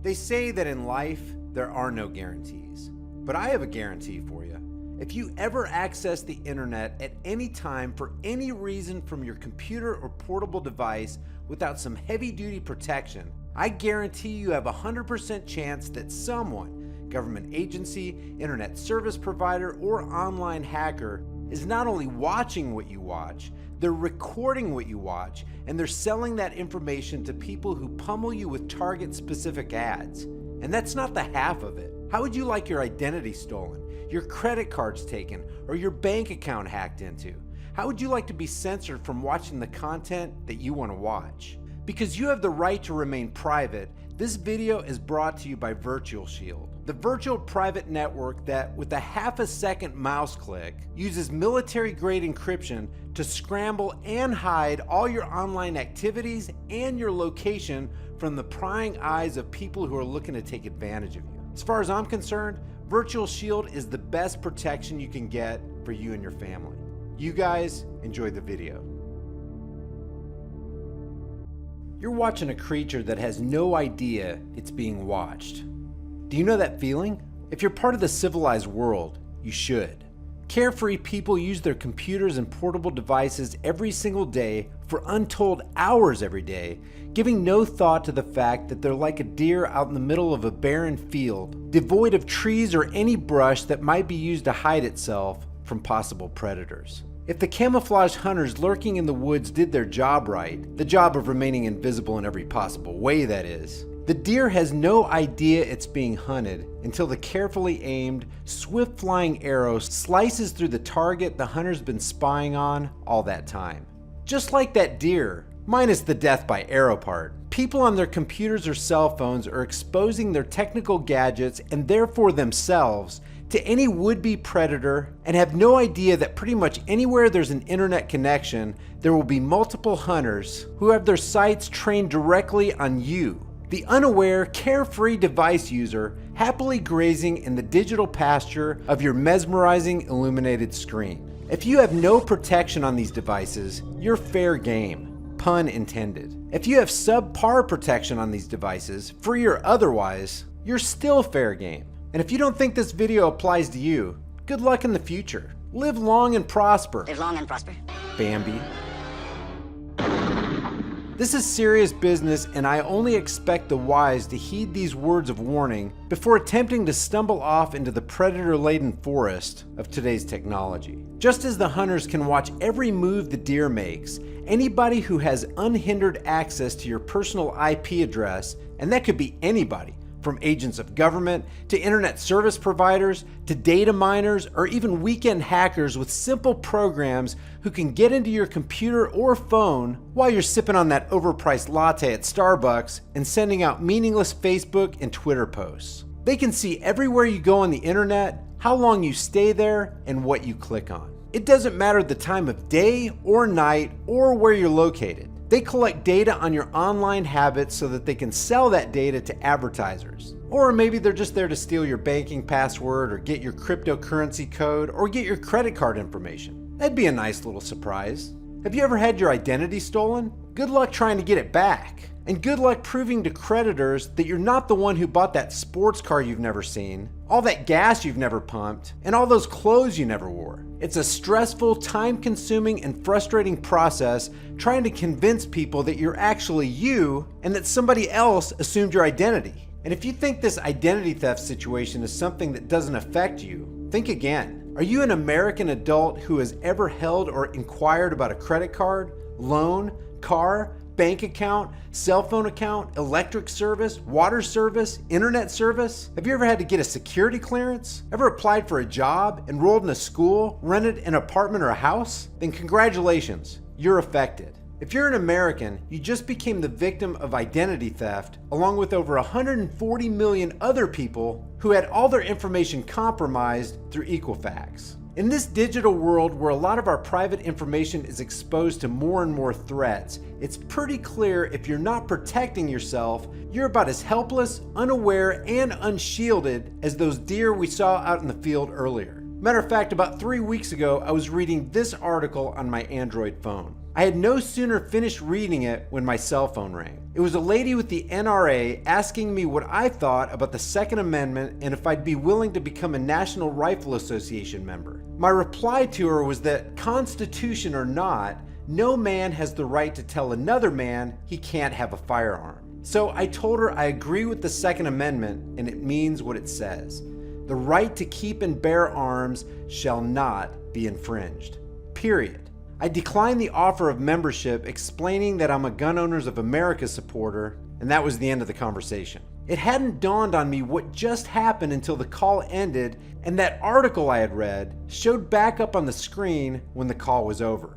They say that in life, there are no guarantees, but I have a guarantee for you. If you ever access the internet at any time for any reason from your computer or portable device without some heavy-duty protection, I guarantee you have a 100% chance that someone, government agency, internet service provider, or online hacker is not only watching what you watch, they're recording what you watch, and they're selling that information to people who pummel you with target-specific ads. And that's not the half of it. How would you like your identity stolen, your credit cards taken, or your bank account hacked into? How would you like to be censored from watching the content that you want to watch? Because you have the right to remain private, this video is brought to you by VirtualShield, the virtual private network that, with a half-a-second mouse click, uses military-grade encryption to scramble and hide all your online activities and your location from the prying eyes of people who are looking to take advantage of you. As far as I'm concerned, VirtualShield is the best protection you can get for you and your family. You guys enjoy the video. You're watching a creature that has no idea it's being watched. Do you know that feeling? If you're part of the civilized world, you should. Carefree people use their computers and portable devices every single day for untold hours every day, giving no thought to the fact that they're like a deer out in the middle of a barren field, devoid of trees or any brush that might be used to hide itself from possible predators. If the camouflage hunters lurking in the woods did their job right, the job of remaining invisible in every possible way, that is, the deer has no idea it's being hunted until the carefully aimed, swift-flying arrow slices through the target the hunter's been spying on all that time. Just like that deer, minus the death by arrow part, people on their computers or cell phones are exposing their technical gadgets and therefore themselves to any would-be predator and have no idea that pretty much anywhere there's an internet connection, there will be multiple hunters who have their sights trained directly on you, the unaware, carefree device user happily grazing in the digital pasture of your mesmerizing illuminated screen. If you have no protection on these devices, you're fair game, pun intended. If you have subpar protection on these devices, free or otherwise, you're still fair game. And if you don't think this video applies to you, good luck in the future. Live long and prosper. Live long and prosper. Bambi. This is serious business, and I only expect the wise to heed these words of warning before attempting to stumble off into the predator-laden forest of today's technology. Just as the hunters can watch every move the deer makes, anybody who has unhindered access to your personal IP address, and that could be anybody, from agents of government, to internet service providers, to data miners, or even weekend hackers with simple programs who can get into your computer or phone while you're sipping on that overpriced latte at Starbucks and sending out meaningless Facebook and Twitter posts. They can see everywhere you go on the internet, how long you stay there, and what you click on. It doesn't matter the time of day or night or where you're located. They collect data on your online habits so that they can sell that data to advertisers. Or maybe they're just there to steal your banking password or get your cryptocurrency code or get your credit card information. That'd be a nice little surprise. Have you ever had your identity stolen? Good luck trying to get it back. And good luck proving to creditors that you're not the one who bought that sports car you've never seen, all that gas you've never pumped, and all those clothes you never wore. It's a stressful, time-consuming, and frustrating process trying to convince people that you're actually you and that somebody else assumed your identity. And if you think this identity theft situation is something that doesn't affect you, think again. Are you an American adult who has ever held or inquired about a credit card, loan, car, bank account, cell phone account, electric service, water service, internet service? Have you ever had to get a security clearance? Ever applied for a job, enrolled in a school, rented an apartment or a house? Then congratulations, you're affected. If you're an American, you just became the victim of identity theft, along with over 140 million other people who had all their information compromised through Equifax. In this digital world where a lot of our private information is exposed to more and more threats, it's pretty clear if you're not protecting yourself, you're about as helpless, unaware, and unshielded as those deer we saw out in the field earlier. Matter of fact, about 3 weeks ago, I was reading this article on my Android phone. I had no sooner finished reading it when my cell phone rang. It was a lady with the NRA asking me what I thought about the Second Amendment and if I'd be willing to become a National Rifle Association member. My reply to her was that, Constitution or not, no man has the right to tell another man he can't have a firearm. So I told her I agree with the Second Amendment and it means what it says. The right to keep and bear arms shall not be infringed. Period. I declined the offer of membership, explaining that I'm a Gun Owners of America supporter, and that was the end of the conversation. It hadn't dawned on me what just happened until the call ended and that article I had read showed back up on the screen when the call was over.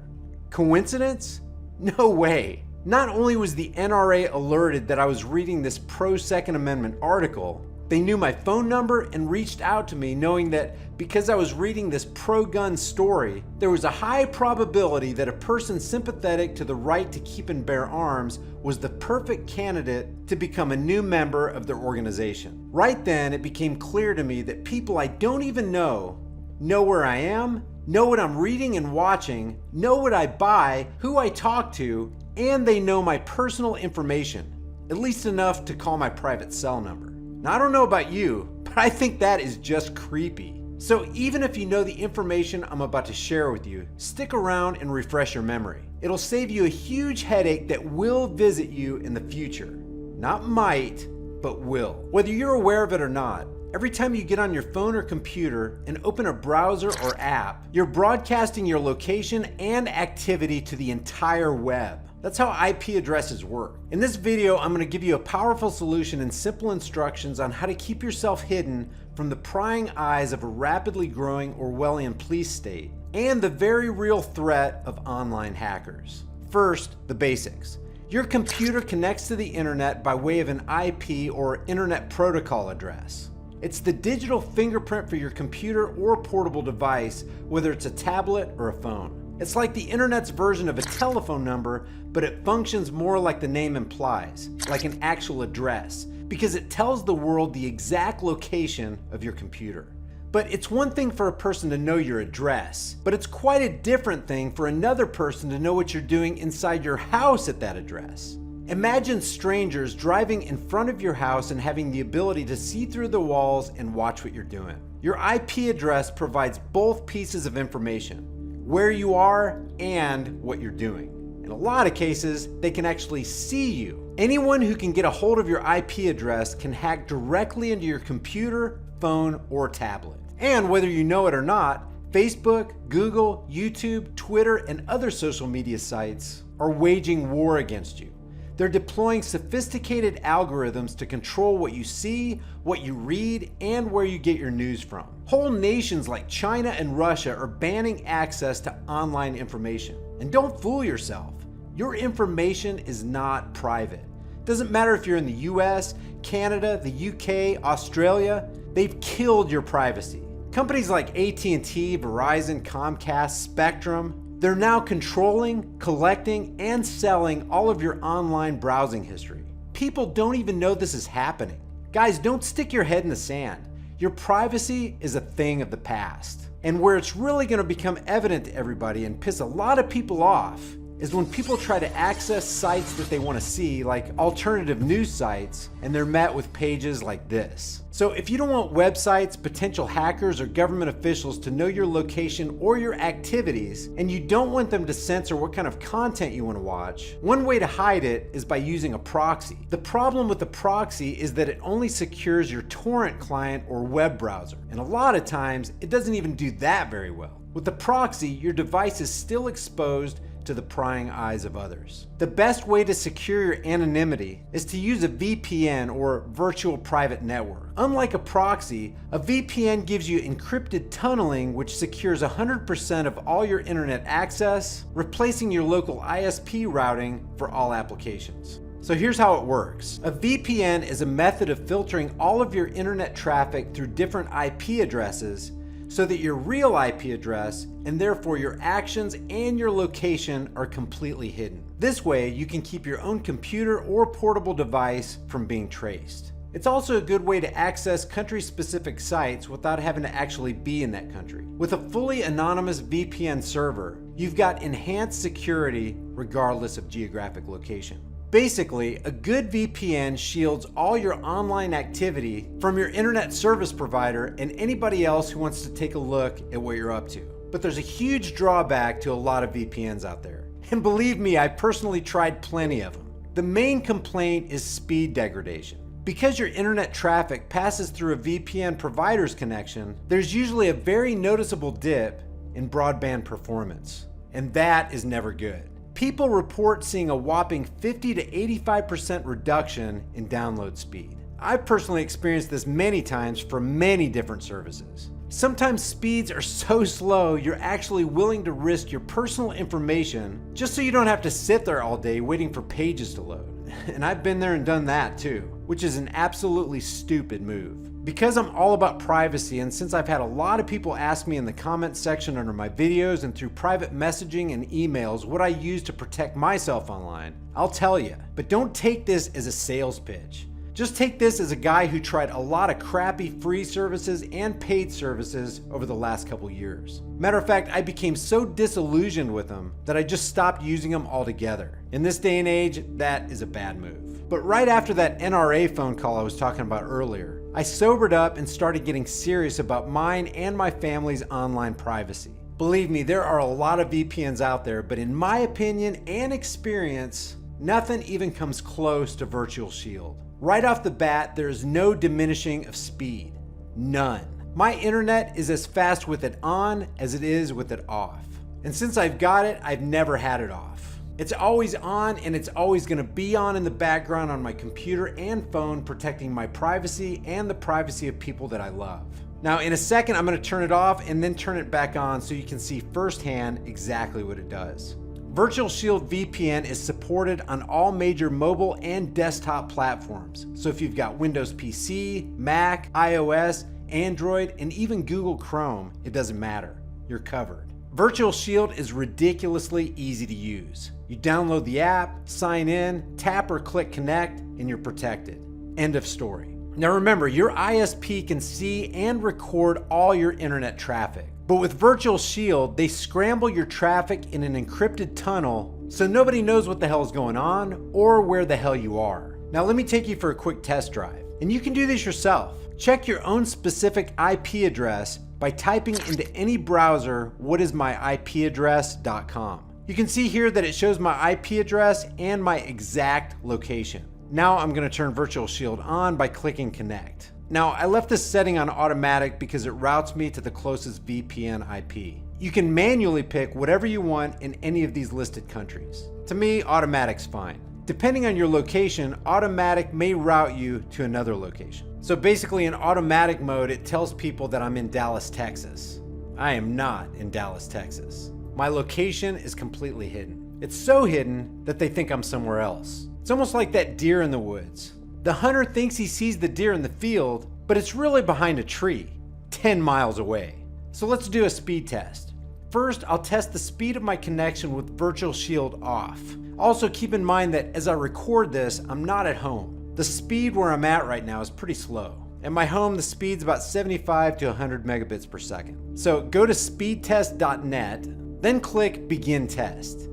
Coincidence? No way. Not only was the NRA alerted that I was reading this pro-Second Amendment article, they knew my phone number and reached out to me knowing that because I was reading this pro-gun story, there was a high probability that a person sympathetic to the right to keep and bear arms was the perfect candidate to become a new member of their organization. Right then, it became clear to me that people I don't even know where I am, know what I'm reading and watching, know what I buy, who I talk to, and they know my personal information, at least enough to call my private cell number. Now, I don't know about you, but I think that is just creepy. So even if you know the information I'm about to share with you, stick around and refresh your memory. It'll save you a huge headache that will visit you in the future. Not might, but will. Whether you're aware of it or not, every time you get on your phone or computer and open a browser or app, you're broadcasting your location and activity to the entire web. That's how IP addresses work. In this video, I'm going to give you a powerful solution and simple instructions on how to keep yourself hidden from the prying eyes of a rapidly growing Orwellian police state and the very real threat of online hackers. First, the basics. Your computer connects to the internet by way of an IP or Internet Protocol address. It's the digital fingerprint for your computer or portable device, whether it's a tablet or a phone. It's like the internet's version of a telephone number, but it functions more like the name implies, like an actual address, because it tells the world the exact location of your computer. But it's one thing for a person to know your address, but it's quite a different thing for another person to know what you're doing inside your house at that address. Imagine strangers driving in front of your house and having the ability to see through the walls and watch what you're doing. Your IP address provides both pieces of information: where you are and what you're doing. In a lot of cases, they can actually see you. Anyone who can get a hold of your IP address can hack directly into your computer, phone, or tablet. And whether you know it or not, Facebook, Google, YouTube, Twitter, and other social media sites are waging war against you. They're deploying sophisticated algorithms to control what you see, what you read, and where you get your news from. Whole nations like China and Russia are banning access to online information. And don't fool yourself. Your information is not private. Doesn't matter if you're in the US, Canada, the UK, Australia, they've killed your privacy. Companies like AT&T, Verizon, Comcast, Spectrum, they're now controlling, collecting, and selling all of your online browsing history. People don't even know this is happening. Guys, don't stick your head in the sand. Your privacy is a thing of the past. And where it's really going to become evident to everybody and piss a lot of people off is when people try to access sites that they want to see, like alternative news sites, and they're met with pages like this. So if you don't want websites, potential hackers, or government officials to know your location or your activities, and you don't want them to censor what kind of content you want to watch, one way to hide it is by using a proxy. The problem with the proxy is that it only secures your torrent client or web browser, and a lot of times it doesn't even do that very well. With the proxy, your device is still exposed to the prying eyes of others. The best way to secure your anonymity is to use a VPN or virtual private network. Unlike a proxy, a VPN gives you encrypted tunneling which secures 100% of all your internet access, replacing your local ISP routing for all applications. So here's how it works. A VPN is a method of filtering all of your internet traffic through different IP addresses so that your real IP address, and therefore your actions and your location, are completely hidden. This way, you can keep your own computer or portable device from being traced. It's also a good way to access country-specific sites without having to actually be in that country. With a fully anonymous VPN server, you've got enhanced security regardless of geographic location. Basically, a good VPN shields all your online activity from your internet service provider and anybody else who wants to take a look at what you're up to. But there's a huge drawback to a lot of VPNs out there. And believe me, I personally tried plenty of them. The main complaint is speed degradation. Because your internet traffic passes through a VPN provider's connection, there's usually a very noticeable dip in broadband performance. And that is never good. People report seeing a whopping 50 to 85% reduction in download speed. I've personally experienced this many times for many different services. Sometimes speeds are so slow you're actually willing to risk your personal information just so you don't have to sit there all day waiting for pages to load. And I've been there and done that too, which is an absolutely stupid move. Because I'm all about privacy, and since I've had a lot of people ask me in the comment section under my videos and through private messaging and emails what I use to protect myself online, I'll tell you, but don't take this as a sales pitch. Just take this as a guy who tried a lot of crappy free services and paid services over the last couple years. Matter of fact, I became so disillusioned with them that I just stopped using them altogether. In this day and age, that is a bad move. But right after that NRA phone call I was talking about earlier, I sobered up and started getting serious about mine and my family's online privacy. Believe me, there are a lot of VPNs out there, but in my opinion and experience, nothing even comes close to VirtualShield. Right off the bat, there is no diminishing of speed. None. My internet is as fast with it on as it is with it off. And since I've got it, I've never had it off. It's always on, and it's always going to be on in the background on my computer and phone, protecting my privacy and the privacy of people that I love. Now, in a second, I'm going to turn it off and then turn it back on so you can see firsthand exactly what it does. VirtualShield VPN is supported on all major mobile and desktop platforms. So if you've got Windows PC, Mac, iOS, Android, and even Google Chrome, it doesn't matter. You're covered. VirtualShield is ridiculously easy to use. You download the app, sign in, tap or click connect, and you're protected. End of story. Now remember, your ISP can see and record all your internet traffic. But with VirtualShield, they scramble your traffic in an encrypted tunnel so nobody knows what the hell is going on or where the hell you are. Now let me take you for a quick test drive. And you can do this yourself. Check your own specific IP address by typing into any browser whatismyipaddress.com. You can see here that it shows my IP address and my exact location. Now I'm going to turn VirtualShield on by clicking connect. Now I left this setting on automatic because it routes me to the closest VPN IP. You can manually pick whatever you want in any of these listed countries. To me, automatic's fine. Depending on your location, automatic may route you to another location. So basically in automatic mode, it tells people that I'm in Dallas, Texas. I am not in Dallas, Texas. My location is completely hidden. It's so hidden that they think I'm somewhere else. It's almost like that deer in the woods. The hunter thinks he sees the deer in the field, but it's really behind a tree, 10 miles away. So let's do a speed test. First, I'll test the speed of my connection with VirtualShield off. Also keep in mind that as I record this, I'm not at home. The speed where I'm at right now is pretty slow. At my home, the speed's about 75 to 100 megabits per second. So go to speedtest.net, then click Begin Test.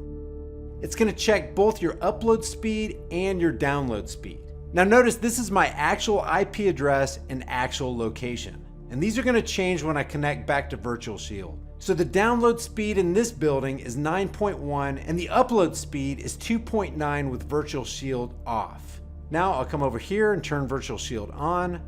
It's going to check both your upload speed and your download speed. Now notice this is my actual IP address and actual location. And these are going to change when I connect back to VirtualShield. So the download speed in this building is 9.1 and the upload speed is 2.9 with VirtualShield off. Now I'll come over here and turn VirtualShield on,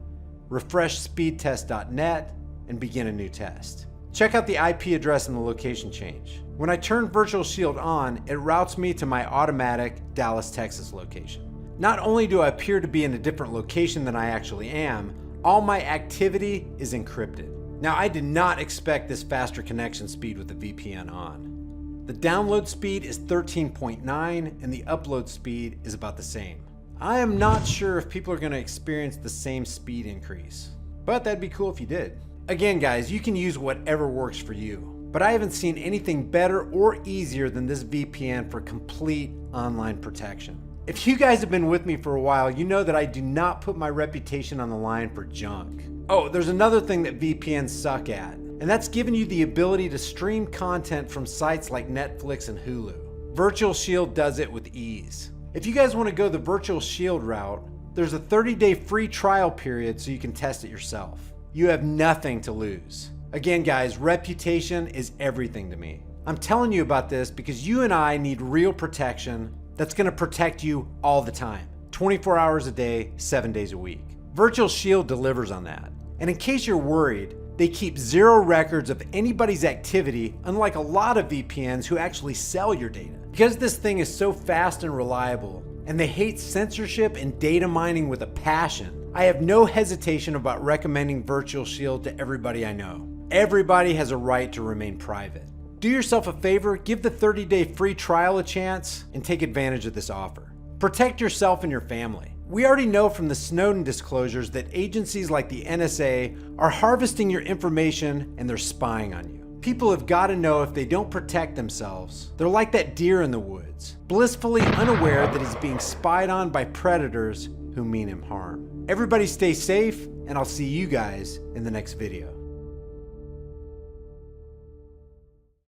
refresh speedtest.net, and begin a new test. Check out the IP address and the location change. When I turn VirtualShield on, it routes me to my automatic Dallas, Texas location. Not only do I appear to be in a different location than I actually am, all my activity is encrypted. Now I did not expect this faster connection speed with the VPN on. The download speed is 13.9 and the upload speed is about the same. I am not sure if people are going to experience the same speed increase, but that'd be cool if you did. Again guys, you can use whatever works for you, but I haven't seen anything better or easier than this VPN for complete online protection. If you guys have been with me for a while, you know that I do not put my reputation on the line for junk. Oh, there's another thing that VPNs suck at, and that's giving you the ability to stream content from sites like Netflix and Hulu. VirtualShield does it with ease. If you guys want to go the VirtualShield route, there's a 30-day free trial period so you can test it yourself. You have nothing to lose. Again, guys, reputation is everything to me. I'm telling you about this because you and I need real protection that's going to protect you all the time, 24 hours a day, 7 days a week. VirtualShield delivers on that. And in case you're worried, they keep zero records of anybody's activity, unlike a lot of VPNs who actually sell your data. Because this thing is so fast and reliable, and they hate censorship and data mining with a passion, I have no hesitation about recommending VirtualShield to everybody I know. Everybody has a right to remain private. Do yourself a favor, give the 30-day free trial a chance, and take advantage of this offer. Protect yourself and your family. We already know from the Snowden disclosures that agencies like the NSA are harvesting your information and they're spying on you. People have got to know if they don't protect themselves, they're like that deer in the woods, blissfully unaware that he's being spied on by predators who mean him harm. Everybody stay safe, and I'll see you guys in the next video.